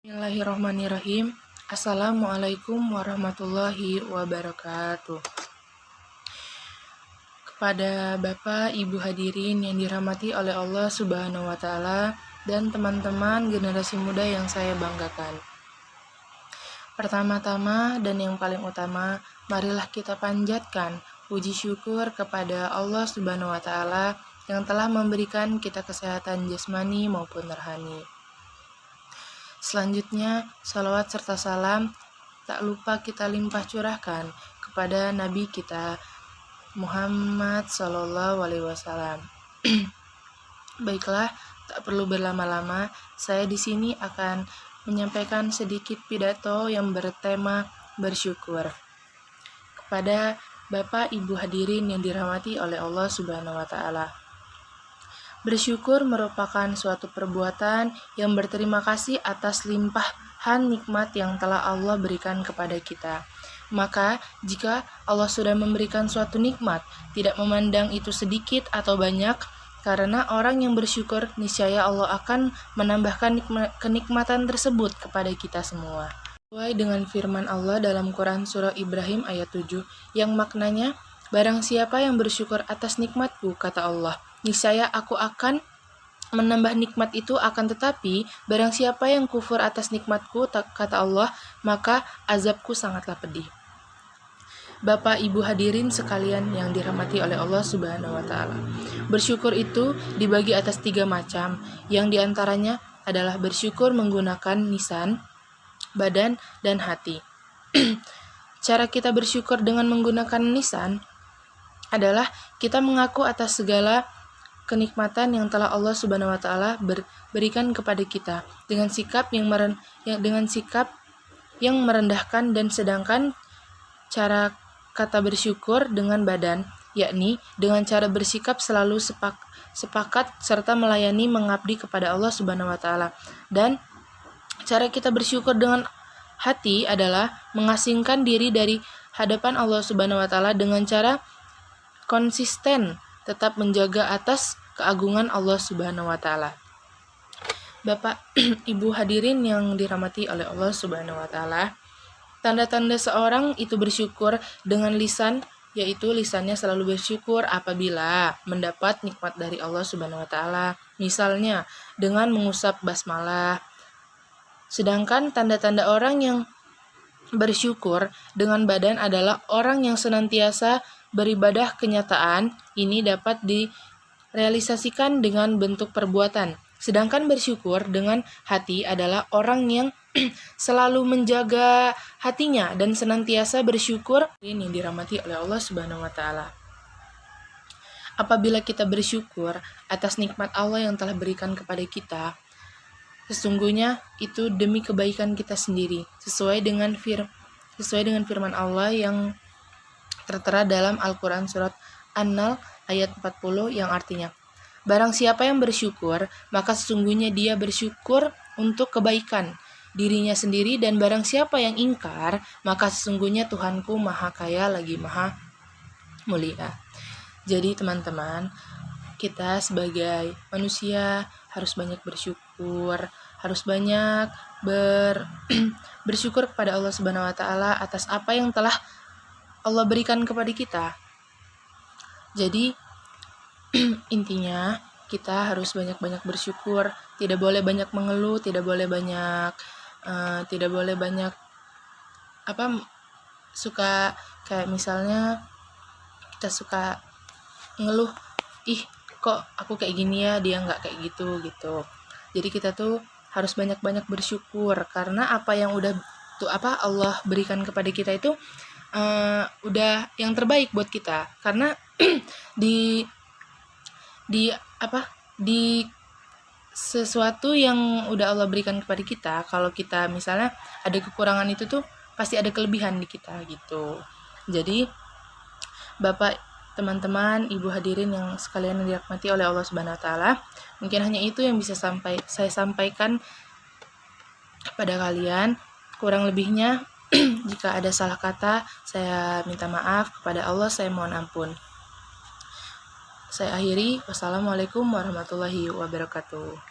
Bismillahirrahmanirrahim. Assalamualaikum warahmatullahi wabarakatuh. Kepada Bapak, Ibu hadirin yang dirahmati oleh Allah Subhanahu wa Ta'ala dan teman-teman generasi muda yang saya banggakan. Pertama-tama dan yang paling utama, marilah kita panjatkan puji syukur kepada Allah Subhanahu wa Ta'ala yang telah memberikan kita kesehatan jasmani maupun rohani. Selanjutnya, salawat serta salam tak lupa kita limpah curahkan kepada Nabi kita Muhammad Sallallahu Alaihi Wasallam. Baiklah, tak perlu berlama-lama, saya di sini akan menyampaikan sedikit pidato yang bertema bersyukur. Kepada Bapak Ibu hadirin yang dirahmati oleh Allah Subhanahu wa Ta'ala. Bersyukur merupakan suatu perbuatan yang berterima kasih atas limpahan nikmat yang telah Allah berikan kepada kita. Maka, jika Allah sudah memberikan suatu nikmat, tidak memandang itu sedikit atau banyak, karena orang yang bersyukur, niscaya Allah akan menambahkan kenikmatan tersebut kepada kita semua. Sesuai dengan firman Allah dalam Quran Surah Ibrahim ayat 7, yang maknanya, barang siapa yang bersyukur atas nikmatku, kata Allah, niscaya aku akan menambah nikmat itu, akan tetapi barang siapa yang kufur atas nikmatku, kata Allah, maka azabku sangatlah pedih. Bapak Ibu hadirin sekalian yang dirahmati oleh Allah Subhanahu wa Ta'ala. Bersyukur itu dibagi atas 3 macam, yang diantaranya adalah bersyukur menggunakan lisan, badan, dan hati. Cara kita bersyukur dengan menggunakan lisan adalah kita mengaku atas segala kenikmatan yang telah Allah Subhanahu wa Ta'ala berikan kepada kita dengan sikap yang merendahkan, dan sedangkan cara kata bersyukur dengan badan, yakni dengan cara bersikap selalu sepakat serta melayani mengabdi kepada Allah Subhanahu wa Ta'ala. Dan cara kita bersyukur dengan hati adalah mengasingkan diri dari hadapan Allah Subhanahu wa Ta'ala dengan cara konsisten tetap menjaga atas keagungan Allah Subhanahu wa Ta'ala. Bapak, Ibu hadirin yang dirahmati oleh Allah Subhanahu wa Ta'ala, tanda-tanda seorang itu bersyukur dengan lisan, yaitu lisannya selalu bersyukur apabila mendapat nikmat dari Allah Subhanahu wa Ta'ala, misalnya dengan mengusap basmalah. Sedangkan tanda-tanda orang yang bersyukur dengan badan adalah orang yang senantiasa beribadah kenyataan, ini dapat direalisasikan dengan bentuk perbuatan. Sedangkan bersyukur dengan hati adalah orang yang selalu menjaga hatinya dan senantiasa bersyukur. Ini dirahmati oleh Allah Subhanahu wa Ta'ala. Apabila kita bersyukur atas nikmat Allah yang telah berikan kepada kita, sesungguhnya itu demi kebaikan kita sendiri, sesuai dengan firman Allah yang tertera dalam Al-Quran Surat An-Nahl ayat 40 yang artinya, barang siapa yang bersyukur, maka sesungguhnya dia bersyukur untuk kebaikan dirinya sendiri, dan barang siapa yang ingkar, maka sesungguhnya Tuhanku maha kaya lagi maha mulia. Jadi teman-teman, kita sebagai manusia harus banyak bersyukur, harus banyak bersyukur kepada Allah Subhanahu wa Ta'ala atas apa yang telah Allah berikan kepada kita. Jadi intinya kita harus banyak-banyak bersyukur, tidak boleh banyak mengeluh, tidak boleh banyak suka kayak misalnya kita suka ngeluh, ih kok aku kayak gini ya, dia nggak kayak gitu. Jadi kita tuh harus banyak-banyak bersyukur karena apa yang Allah berikan kepada kita itu udah yang terbaik buat kita, karena di sesuatu yang udah Allah berikan kepada kita, kalau kita misalnya ada kekurangan itu tuh pasti ada kelebihan di kita gitu. Jadi Bapak, teman-teman, Ibu hadirin yang sekalian yang dirahmati oleh Allah Subhanahu wa Ta'ala, mungkin hanya itu yang bisa saya sampaikan kepada kalian. Kurang lebihnya jika ada salah kata, saya minta maaf. Kepada Allah saya mohon ampun. Saya akhiri. Wassalamualaikum warahmatullahi wabarakatuh.